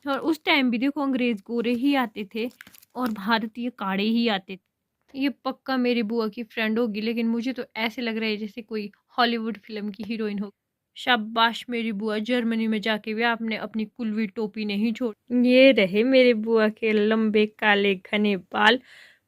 और उस टाइम भी देखो अंग्रेज गोरे ही आते थे और भारतीय काड़े ही आते थे। ये पक्का मेरी बुआ की फ्रेंड होगी, लेकिन मुझे तो ऐसे लग रहा है जैसे कोई हॉलीवुड फिल्म की हीरोइन हो। शाबाश मेरी बुआ, जर्मनी में जाके भी आपने अपनी कुलवी टोपी नहीं छोड़। ये रहे मेरे बुआ के लंबे काले घने बाल,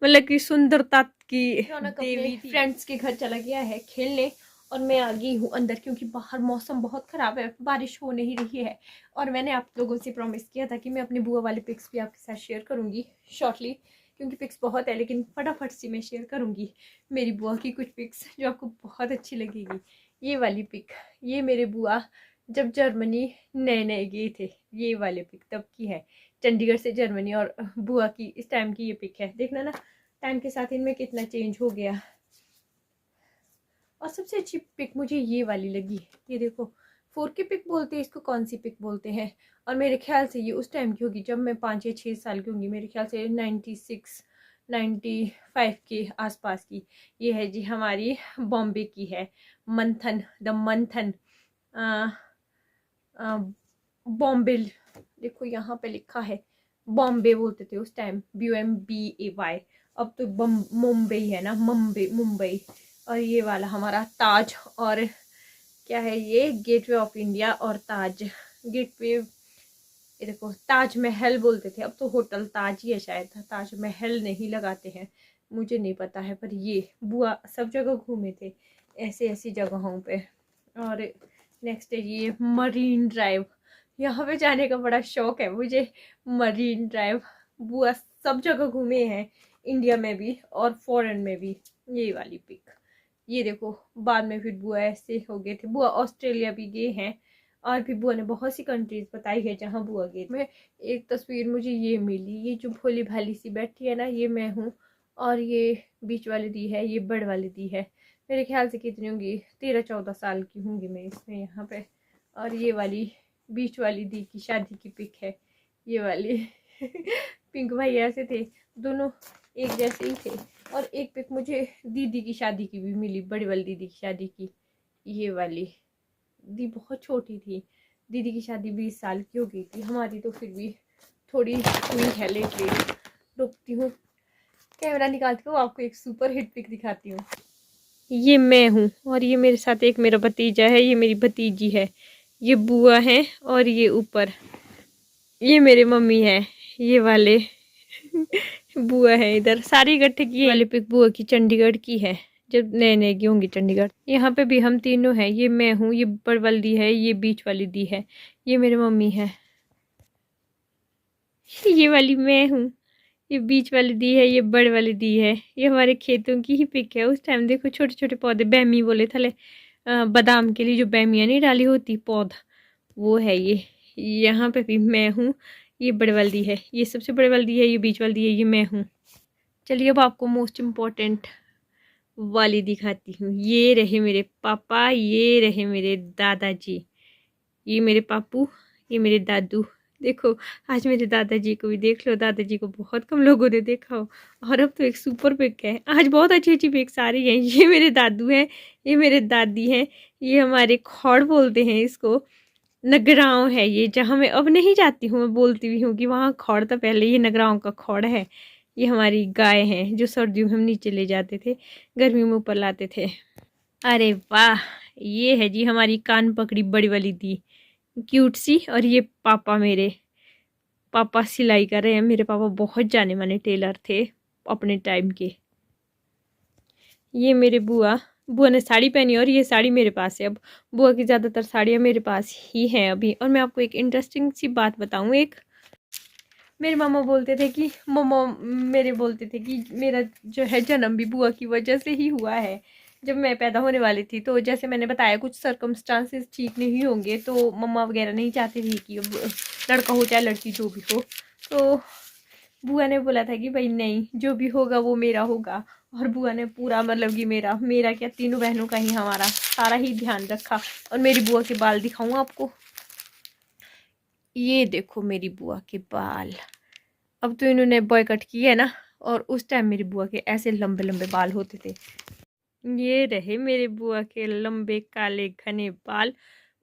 मतलब कि सुंदरता की देवी थी। फ्रेंड्स के घर चला गया है खेलने और मैं आ गई हूँ अंदर, क्योंकि बाहर मौसम बहुत ख़राब है, बारिश हो नहीं रही है। और मैंने आप लोगों से प्रॉमिस किया था कि मैं अपनी बुआ वाले पिक्स भी आपके साथ शेयर करूँगी शॉर्टली, क्योंकि पिक्स बहुत है, लेकिन फटाफट से मैं शेयर करूँगी मेरी बुआ की कुछ पिक्स जो आपको बहुत अच्छी लगेगी। ये वाली पिक, ये मेरे बुआ जब जर्मनी नए नए गए थे, ये वाले पिक तब की है, चंडीगढ़ से जर्मनी। और बुआ की इस टाइम की ये पिक है, देखना ना टाइम के साथ इनमें कितना चेंज हो गया। और सबसे अच्छी पिक मुझे ये वाली लगी, ये देखो 4K पिक बोलते हैं इसको, कौन सी पिक बोलते हैं। और मेरे ख्याल से ये उस टाइम की होगी जब मैं 5 या 6 साल की होंगी, मेरे ख्याल से 96 95 के आसपास की। ये है जी हमारी बॉम्बे की है, मंथन द मंथन बॉम्बे, देखो यहाँ पे लिखा है बॉम्बे बोलते थे उस टाइम, BOMBAY। अब तो मुंबई है ना, मुंबई मुंबई। और ये वाला हमारा ताज, और क्या है ये, गेटवे ऑफ इंडिया और ताज गेटवे। ये देखो ताजमहल बोलते थे, अब तो होटल ताज ही है शायद, ताजमहल नहीं लगाते हैं, मुझे नहीं पता है। पर ये बुआ सब जगह घूमे थे ऐसे ऐसी जगहों पे। और नेक्स्ट है ये मरीन ड्राइव, यहाँ पे जाने का बड़ा शौक है मुझे। मरीन ड्राइव बुआ सब जगह घूमे हैं, इंडिया में भी और फॉरेन में भी। ये वाली पिक, ये देखो बाद में फिर बुआ ऐसे हो गए थे, बुआ ऑस्ट्रेलिया भी गए हैं, और भी बुआ ने बहुत सी कंट्रीज बताई है जहाँ बुआ गए। मैं एक तस्वीर मुझे ये मिली, ये जो भोली भाली सी बैठी है ना, ये मैं हूँ। और ये बीच वाली दी है, ये बड़ वाली दी है, मेरे ख्याल से कितनी होंगी, 13-14 साल की होंगी मैं इसमें यहाँ पे। और ये वाली बीच वाली दी की शादी की पिक है, ये वाली पिंक भाई ऐसे थे, दोनों एक जैसे ही थे। और एक पिक मुझे दीदी की शादी की भी मिली, बड़ी वाली दीदी की शादी की, ये वाली दी बहुत छोटी थी, दीदी की शादी 20 साल की हो गई थी, हमारी तो फिर भी थोड़ी हुई है लेट लेट। रुकती हूँ, कैमरा निकालती हूँ, आपको एक सुपर हिट पिक दिखाती हूँ। ये मैं हूँ और ये मेरे साथ एक मेरा भतीजा है, ये मेरी भतीजी है, ये बुआ है, और ये ऊपर ये मेरे मम्मी है, ये वाले बुआ है इधर, सारी इकट्ठे की वाली पिक बुआ की चंडीगढ़ की है, जब नए नए की होंगी चंडीगढ़। यहाँ पे भी हम तीनों हैं, ये मैं हूँ, ये बड़ वाली दी है, ये बीच वाली दी है, ये मेरी मम्मी है, ये वाली मैं हूँ, ये बीच वाली दी है, ये बड़ वाली दी है। ये हमारे खेतों की ही पिक है, उस टाइम देखो छोटे छोटे पौधे, बैमी बोले थले, बादाम के लिए जो बैमियाँ नहीं डाली होती पौधा, वो है ये। यहाँ पे भी मैं हूँ, ये बड़े वाली दी है, ये सबसे बड़े वाली दी है, ये बीच वाली दी है, ये मैं हूँ। चलिए अब आपको मोस्ट इम्पॉर्टेंट वाली दिखाती हूँ। ये रहे मेरे पापा, ये रहे मेरे दादाजी, ये मेरे पापू, ये मेरे दादू। देखो आज मेरे दादाजी को भी देख लो, दादाजी को बहुत कम लोगों ने देखा हो। और अब तो एक सुपर पिक है, आज बहुत अच्छी अच्छी पिक्स आ रही हैं। ये मेरे दादू हैं, ये मेरे दादी हैं, ये हमारे खौड़ बोलते हैं इसको, नगराव है ये, जहाँ मैं अब नहीं जाती हूँ, मैं बोलती भी हूँ कि वहाँ खौड़ था पहले, ये नगराव का खौड़ है। ये हमारी गाय हैं जो सर्दियों में हम नीचे ले जाते थे, गर्मियों में ऊपर लाते थे। अरे वाह, ये है जी हमारी कान पकड़ी बड़ी वाली दी, क्यूट सी। और ये पापा, मेरे पापा सिलाई कर रहे हैं, मेरे पापा बहुत जाने माने टेलर थे अपने टाइम के। ये मेरे बुआ, बुआ ने साड़ी पहनी और ये साड़ी मेरे पास है अब, बुआ की ज़्यादातर साड़ियाँ मेरे पास ही हैं अभी। और मैं आपको एक इंटरेस्टिंग सी बात बताऊँ, एक मेरे मामा बोलते थे कि मम्मा मेरे बोलते थे कि मेरा जो है जन्म भी बुआ की वजह से ही हुआ है। जब मैं पैदा होने वाली थी तो जैसे मैंने बताया कुछ सर्कमस्टांसेस ठीक नहीं होंगे, तो मम्मा वगैरह नहीं चाहती थी कि अब लड़का हो चाहे लड़की जो भी हो, तो बुआ ने बोला था कि भाई नहीं, जो भी होगा वो मेरा होगा। और बुआ ने पूरा मतलब कि मेरा मेरा क्या तीनों बहनों का ही, हमारा सारा ही ध्यान रखा। और मेरी बुआ के बाल दिखाऊँ आपको, ये देखो मेरी बुआ के बाल, अब तो इन्होंने बॉय कट किया है ना, और उस टाइम मेरी बुआ के ऐसे लंबे लंबे बाल होते थे। ये रहे मेरे बुआ के लंबे काले घने बाल,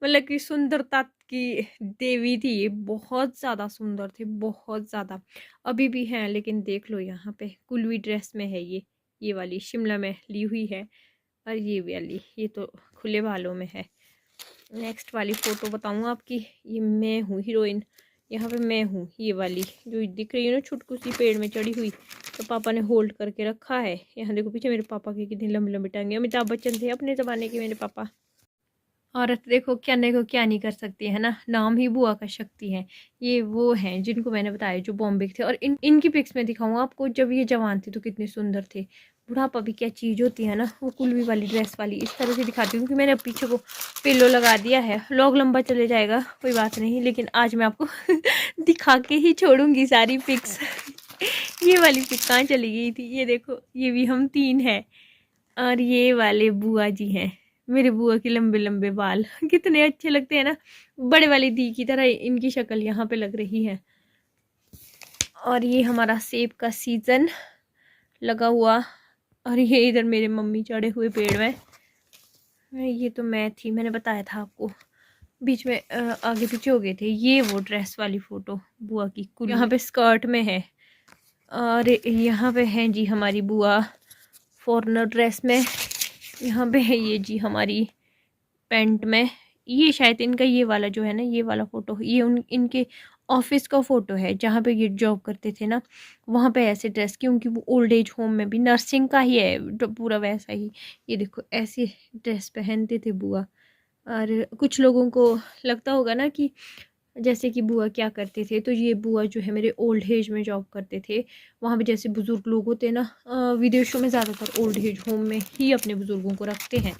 मतलब कि सुंदरता की देवी थी ये, बहुत ज़्यादा सुंदर थे, बहुत ज़्यादा। अभी भी हैं, लेकिन देख लो यहाँ पे कुलवी ड्रेस में है ये वाली शिमला में ली हुई है, और ये वाली ये तो खुले बालों में है। नेक्स्ट वाली फ़ोटो बताऊँ आपकी, ये मैं हूँ हीरोइन, यहाँ पे मैं हूँ, ये वाली जो दिख रही है ना छुटकू सी पेड़ में चढ़ी हुई, तो पापा ने होल्ड करके रखा है। यहाँ देखो पीछे मेरे पापा की कितनी लंबी लंबी टांगे, अमिताभ बच्चन थे अपने ज़माने के मेरे पापा। औरत देखो क्या नहीं को क्या नहीं कर सकती है ना, नाम ही बुआ का शक्ति है। ये वो हैं जिनको मैंने बताया जो बॉम्बे के थे, और इनकी पिक्स में दिखाऊँ आपको, जब ये जवान थे तो कितने सुंदर थे। बुढ़ापा भी क्या चीज़ होती है ना, वो कुलवी वाली ड्रेस वाली इस तरह से दिखाती हूँ कि मैंने पीछे को पिलो लगा दिया है। व्लॉग लंबा चले जाएगा कोई बात नहीं, लेकिन आज मैं आपको दिखा के ही छोड़ूंगी सारी पिक्स। ये वाली पिक कहाँ चली गई थी, ये देखो ये भी हम 3 हैं, और ये वाले बुआ जी हैं, मेरे बुआ के लंबे लंबे बाल कितने अच्छे लगते हैं ना, बड़े वाली दी की तरह इनकी शक्ल यहाँ पे लग रही है। और ये हमारा सेब का सीजन लगा हुआ, और ये इधर मेरे मम्मी चढ़े हुए पेड़ में। ये तो मैं थी, मैंने बताया था आपको, बीच में आगे पीछे हो गए थे। ये वो ड्रेस वाली फ़ोटो बुआ की, यहाँ पे स्कर्ट में है, और यहाँ पे है जी हमारी बुआ फॉर्नर ड्रेस में, यहाँ पे है ये जी हमारी पैंट में। ये शायद इनका ये वाला जो है ना, ये वाला फ़ोटो ये इनके ऑफिस का फ़ोटो है जहाँ पे ये जॉब करते थे ना, वहाँ पे ऐसे ड्रेस, क्योंकि वो ओल्ड एज होम में भी नर्सिंग का ही है तो पूरा वैसा ही। ये देखो ऐसी ड्रेस पहनते थे बुआ। और कुछ लोगों को लगता होगा ना कि जैसे कि बुआ क्या करते थे, तो ये बुआ जो है मेरे ओल्ड एज में जॉब करते थे। वहाँ पे जैसे बुज़ुर्ग लोग होते हैं ना, विदेशों में ज़्यादातर ओल्ड एज होम में ही अपने बुज़ुर्गों को रखते हैं,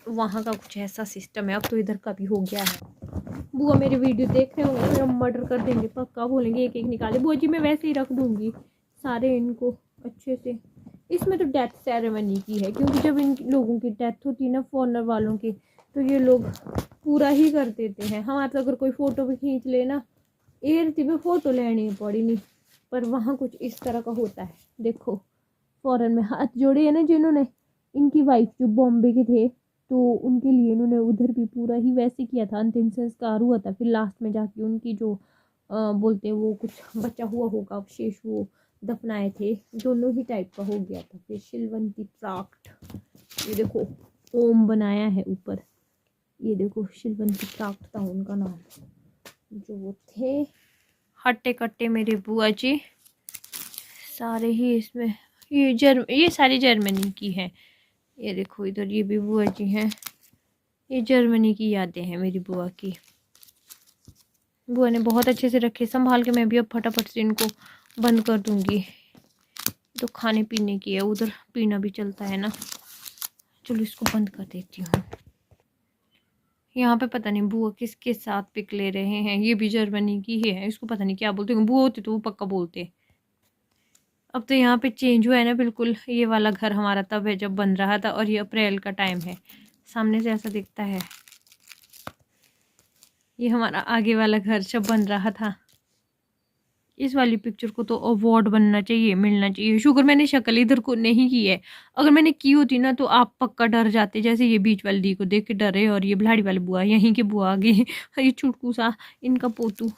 वहाँ का कुछ ऐसा सिस्टम है। अब तो इधर का भी हो गया है। बुआ मेरी वीडियो देख रहे होंगे, मेरा मर्डर कर देंगे पक्का, बोलेंगे एक एक निकाले। बुआ जी मैं वैसे ही रख दूँगी सारे इनको अच्छे से। इसमें तो डेथ सेरेमनी की है, क्योंकि जब इन लोगों की डेथ होती है ना फॉरनर वालों की, तो ये लोग पूरा ही कर देते हैं। हमारे तो अगर कोई फ़ोटो भी खींच लेना, एयरती में फ़ोटो लेनी पड़ी नहीं, पर वहाँ कुछ इस तरह का होता है। देखो फॉरेन में हाथ जोड़े है ना जिन्होंने, इनकी वाइफ जो बॉम्बे के थे, तो उनके लिए इन्होंने उधर भी पूरा ही वैसे किया था, अंतिम संस्कार हुआ था, फिर लास्ट में जाके उनकी जो बोलते हैं वो कुछ बचा हुआ होगा अवशेष, वो दफनाए थे। दोनों ही टाइप का हो गया था। फिर शिलवंती प्राक्ट, ये देखो ओम बनाया है ऊपर, ये देखो शिलवंती प्राक्ट था उनका नाम, जो वो थे। हट्टे कट्टे मेरे बुआ जी सारे ही इसमें, ये सारी जर्मनी की है। ये देखो इधर ये भी बुआ जी हैं, ये जर्मनी की यादें हैं मेरी बुआ की। बुआ ने बहुत अच्छे से रखे संभाल के। मैं भी अब फटाफट से इनको बंद कर दूंगी, तो खाने पीने की है, उधर पीना भी चलता है ना। चलो इसको बंद कर देती हूँ। यहाँ पे पता नहीं बुआ किसके साथ पिक ले रहे हैं, ये भी जर्मनी की ही है, इसको पता नहीं क्या बोलते हैं। बुआ होती तो वो पक्का बोलते। अब तो यहाँ पे चेंज हुआ है ना बिल्कुल। ये वाला घर हमारा तब है जब बन रहा था, और ये अप्रैल का टाइम है, सामने से ऐसा दिखता है। ये हमारा आगे वाला घर जब बन रहा था। इस वाली पिक्चर को तो अवार्ड बनना चाहिए, मिलना चाहिए। शुक्र मैंने शक्ल इधर को नहीं की है, अगर मैंने की होती ना तो आप पक्का डर जाते। जैसे ये बीच वाली दी को देख के डरे, और ये बिलाड़ी वाली बुआ यहीं के बुआ आगे ये छुटकू सा इनका पोतू।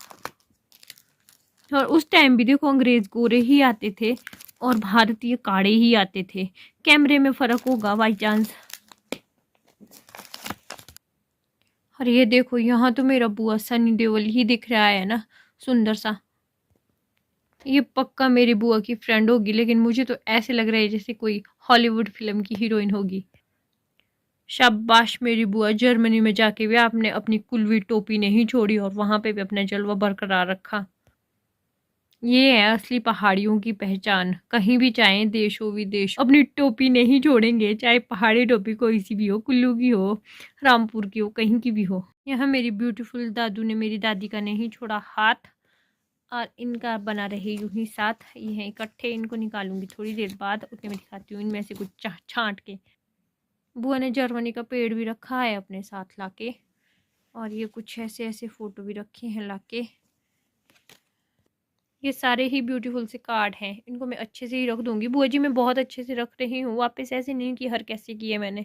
और उस टाइम भी देखो अंग्रेज गोरे ही आते थे और भारतीय काड़े ही आते थे। कैमरे में फ़र्क होगा बाई चांस। और ये देखो यहाँ तो मेरा बुआ सनी देओल ही दिख रहा है ना, सुंदर सा। ये पक्का मेरी बुआ की फ्रेंड होगी, लेकिन मुझे तो ऐसे लग रहा है जैसे कोई हॉलीवुड फिल्म की हीरोइन होगी। शाबाश मेरी बुआ, जर्मनी में जाके भी आपने अपनी कुलवी टोपी नहीं छोड़ी, और वहाँ पे भी अपना जलवा बरकरार रखा। ये है असली पहाड़ियों की पहचान। कहीं भी चाहे देश हो विदेश, अपनी टोपी नहीं छोड़ेंगे, चाहे पहाड़ी टोपी कोई सी भी हो, कुल्लू की हो, रामपुर की हो, कहीं की भी हो। यहाँ मेरी ब्यूटीफुल दादू ने मेरी दादी का नहीं छोड़ा हाथ, और इनका बना रहे यूं ही साथ। ये हैं इकट्ठे, इनको निकालूंगी थोड़ी देर बाद, उतने में दिखाती हूँ इनमें से कुछ छांट के। बुआ ने जर्मनी का पेड़ भी रखा है अपने साथ लाके, और ये कुछ ऐसे ऐसे फ़ोटो भी रखे हैं लाके। ये सारे ही ब्यूटीफुल से कार्ड हैं, इनको मैं अच्छे से ही रख दूंगी। बुआ जी मैं बहुत अच्छे से रख रही हूँ, वापस ऐसे नहीं कि हर कैसे की है मैंने।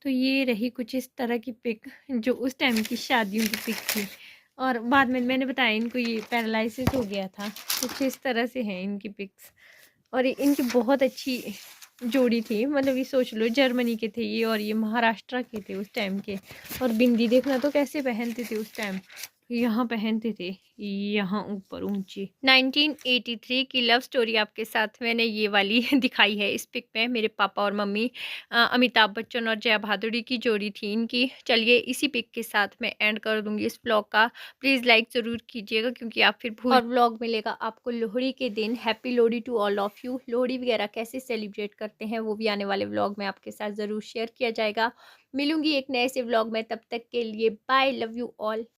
तो ये रही कुछ इस तरह की पिक जो उस टाइम की शादियों की पिक थी। और बाद में मैंने बताया इनको ये पैरालिसिस हो गया था। कुछ इस तरह से हैं इनकी पिक्स। और इनकी बहुत अच्छी जोड़ी थी, मतलब ये सोच लो जर्मनी के थे ये और ये महाराष्ट्र के थे उस टाइम के। और बिंदी देखना तो कैसे पहनते थे उस टाइम, यहाँ पहनते थे, यहाँ ऊपर ऊंची। 1983 की लव स्टोरी आपके साथ मैंने ये वाली दिखाई है। इस पिक में मेरे पापा और मम्मी, अमिताभ बच्चन और जया भादुरी की जोड़ी थी इनकी। चलिए इसी पिक के साथ मैं एंड कर दूंगी इस व्लॉग का। प्लीज़ लाइक ज़रूर कीजिएगा क्योंकि आप फिर भूल। और व्लॉग मिलेगा आपको लोहड़ी के दिन। Happy Lohri to all of you. Lohri वगैरह कैसे सेलिब्रेट करते हैं वो भी आने वाले व्लॉग में आपके साथ ज़रूर शेयर किया जाएगा। मिलूंगी एक नए से व्लॉग में, तब तक के लिए बाय, लव यू ऑल।